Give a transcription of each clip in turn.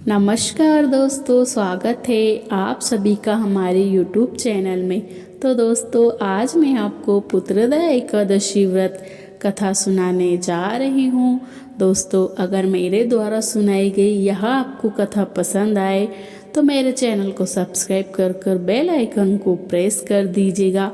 नमस्कार दोस्तों, स्वागत है आप सभी का हमारे YouTube चैनल में। तो दोस्तों, आज मैं आपको पुत्रदा एकादशी व्रत कथा सुनाने जा रही हूँ। दोस्तों, अगर मेरे द्वारा सुनाई गई यह आपको कथा पसंद आए तो मेरे चैनल को सब्सक्राइब कर बेल आइकन को प्रेस कर दीजिएगा।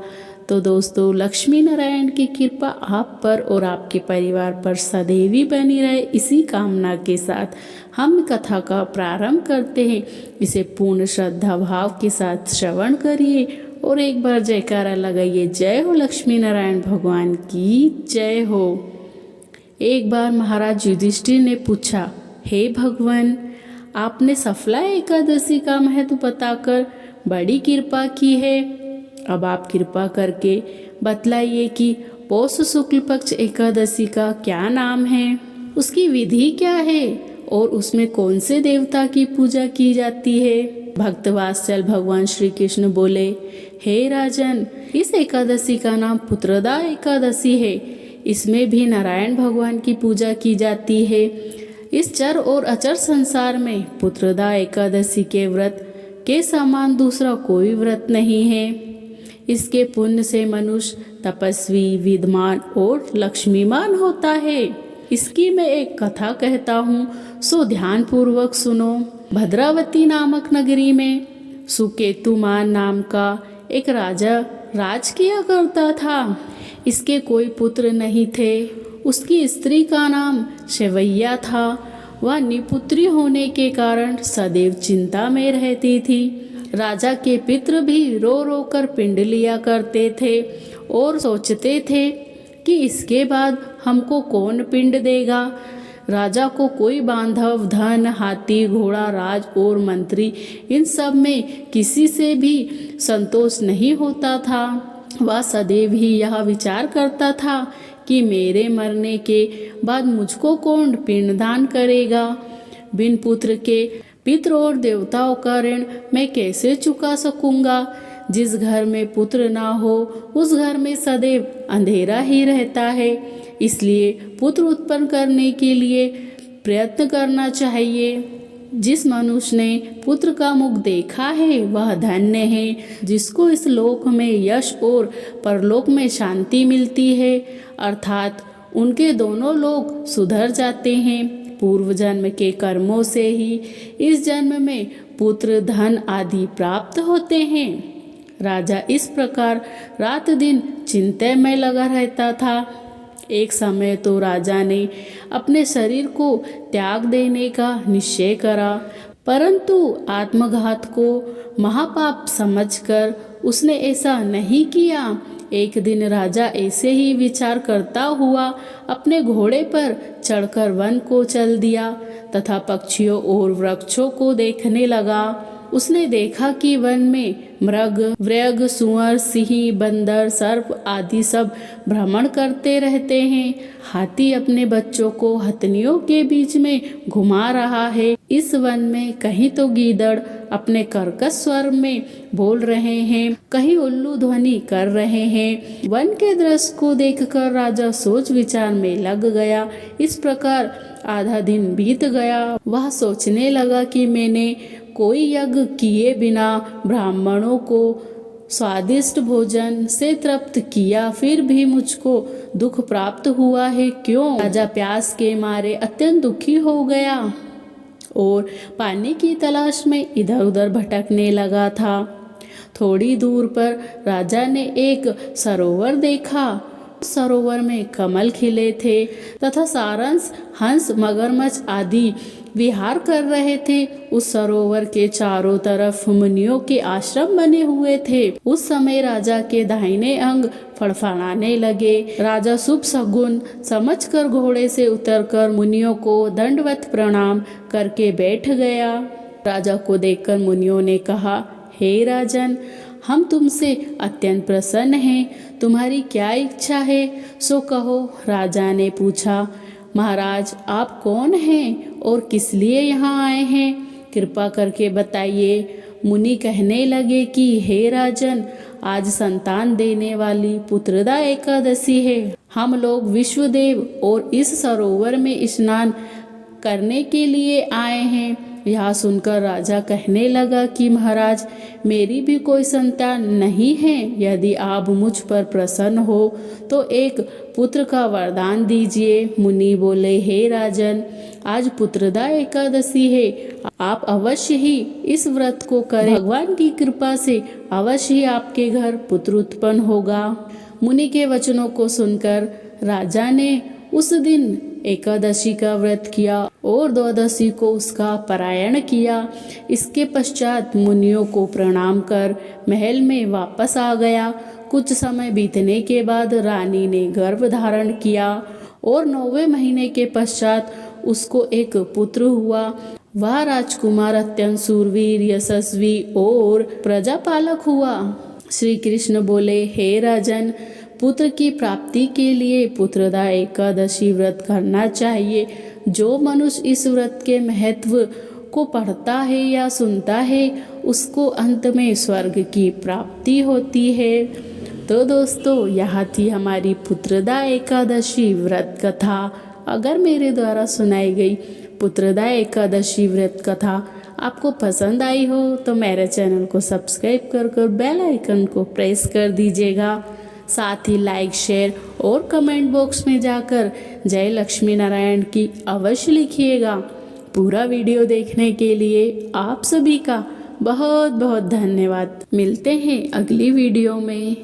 तो दोस्तों, लक्ष्मी नारायण की कृपा आप पर और आपके परिवार पर सदैव ही बनी रहे, इसी कामना के साथ हम कथा का प्रारंभ करते हैं। इसे पूर्ण श्रद्धा भाव के साथ श्रवण करिए और एक बार जयकारा लगाइए। जय हो लक्ष्मी नारायण भगवान की जय हो। एक बार महाराज युधिष्ठिर ने पूछा, हे भगवान, आपने सफला एकादशी का महत्व बताकर बड़ी कृपा की है। अब आप कृपा करके बतलाइए कि पौष शुक्ल पक्ष एकादशी का क्या नाम है, उसकी विधि क्या है और उसमें कौन से देवता की पूजा की जाती है। भक्त वात्सल भगवान श्री कृष्ण बोले, हे राजन, इस एकादशी का नाम पुत्रदा एकादशी है। इसमें भी नारायण भगवान की पूजा की जाती है। इस चर और अचर संसार में पुत्रदा एकादशी के व्रत के समान दूसरा कोई व्रत नहीं है। इसके पुण्य से मनुष्य तपस्वी, विद्वान और लक्ष्मीमान होता है। इसकी मैं एक कथा कहता हूँ, सो ध्यान पूर्वक सुनो। भद्रावती नामक नगरी में सुकेतुमान नाम का एक राजा राज किया करता था। इसके कोई पुत्र नहीं थे। उसकी स्त्री का नाम शैवैया था। वह निपुत्री होने के कारण सदैव चिंता में रहती थी। राजा के पितृ भी रो रो कर पिंड लिया करते थे और सोचते थे कि इसके बाद हमको कौन पिंड देगा। राजा को कोई बांधव, धन, हाथी, घोड़ा, राज और मंत्री, इन सब में किसी से भी संतोष नहीं होता था। वह सदैव ही यह विचार करता था कि मेरे मरने के बाद मुझको कौन पिंडदान करेगा। बिन पुत्र के पितृ और देवताओं का ऋण मैं कैसे चुका सकूंगा। जिस घर में पुत्र ना हो उस घर में सदैव अंधेरा ही रहता है। इसलिए पुत्र उत्पन्न करने के लिए प्रयत्न करना चाहिए। जिस मनुष्य ने पुत्र का मुख देखा है वह धन्य है, जिसको इस लोक में यश और परलोक में शांति मिलती है, अर्थात उनके दोनों लोक सुधर जाते हैं। पूर्व जन्म के कर्मों से ही इस जन्म में पुत्र, धन आदि प्राप्त होते हैं। राजा इस प्रकार रात दिन चिंता में लगा रहता था। एक समय तो राजा ने अपने शरीर को त्याग देने का निश्चय करा, परंतु आत्मघात को महापाप समझकर उसने ऐसा नहीं किया। एक दिन राजा ऐसे ही विचार करता हुआ अपने घोड़े पर चढ़कर वन को चल दिया तथा पक्षियों और वृक्षों को देखने लगा। उसने देखा कि वन में मृग, व्रग, सुअर, सिंह, बंदर, सर्प आदि सब भ्रमण करते रहते हैं। हाथी अपने बच्चों को हथनियों के बीच में घुमा रहा है। इस वन में कहीं तो गीदड़ अपने कर्कश स्वर में बोल रहे हैं, कहीं उल्लू ध्वनि कर रहे हैं। वन के दृश्य को देखकर राजा सोच विचार में लग गया। इस प्रकार आधा दिन बीत गया। वह सोचने लगा कि मैंने कोई यज्ञ किए बिना ब्राह्मणों को स्वादिष्ट भोजन से तृप्त किया, फिर भी मुझको दुख प्राप्त हुआ है क्यों। राजा प्यास के मारे अत्यंत दुखी हो गया और पानी की तलाश में इधर उधर भटकने लगा था। थोड़ी दूर पर राजा ने एक सरोवर देखा। सरोवर में कमल खिले थे तथा सारंश, हंस, मगरमच्छ आदि विहार कर रहे थे। उस सरोवर के चारों तरफ मुनियों के आश्रम बने हुए थे। उस समय राजा के दाहिने अंग फड़फड़ाने लगे। राजा शुभ सगुन समझकर घोड़े से उतरकर मुनियों को दंडवत प्रणाम करके बैठ गया। राजा को देखकर मुनियों ने कहा, हे राजन, हम तुमसे अत्यंत प्रसन्न हैं। तुम्हारी क्या इच्छा है सो कहो। राजा ने पूछा, महाराज, आप कौन हैं और किस लिए यहाँ आए हैं, कृपा करके बताइए। मुनि कहने लगे कि हे राजन, आज संतान देने वाली पुत्रदा एकादशी है। हम लोग विश्वदेव और इस सरोवर में स्नान करने के लिए आए हैं। यह सुनकर राजा कहने लगा कि महाराज, मेरी भी कोई संतान नहीं है। यदि आप मुझ पर प्रसन्न हो तो एक पुत्र का वरदान दीजिए। मुनि बोले, हे राजन, आज पुत्रदा एकादशी है, आप अवश्य ही इस व्रत को करें। भगवान की कृपा से अवश्य ही आपके घर पुत्र उत्पन्न होगा। मुनि के वचनों को सुनकर राजा ने उस दिन एकादशी का व्रत किया और द्वादशी को उसका पारायण किया। इसके पश्चात मुनियों को प्रणाम कर महल में वापस आ गया। कुछ समय बीतने के बाद रानी ने गर्भ धारण किया और 9वें महीने के पश्चात उसको एक पुत्र हुआ। वह राजकुमार अत्यंत सूरवीर, यशस्वी और प्रजापालक हुआ। श्री कृष्ण बोले, हे राजन, पुत्र की प्राप्ति के लिए पुत्रदा एकादशी व्रत करना चाहिए। जो मनुष्य इस व्रत के महत्व को पढ़ता है या सुनता है, उसको अंत में स्वर्ग की प्राप्ति होती है। तो दोस्तों, यह थी हमारी पुत्रदा एकादशी व्रत कथा। अगर मेरे द्वारा सुनाई गई पुत्रदा एकादशी व्रत कथा आपको पसंद आई हो तो मेरे चैनल को सब्सक्राइब कर बेल आइकन को प्रेस कर दीजिएगा। साथ ही लाइक, शेयर और कमेंट बॉक्स में जाकर जय लक्ष्मी नारायण की अवश्य लिखिएगा। पूरा वीडियो देखने के लिए आप सभी का बहुत बहुत धन्यवाद। मिलते हैं अगली वीडियो में।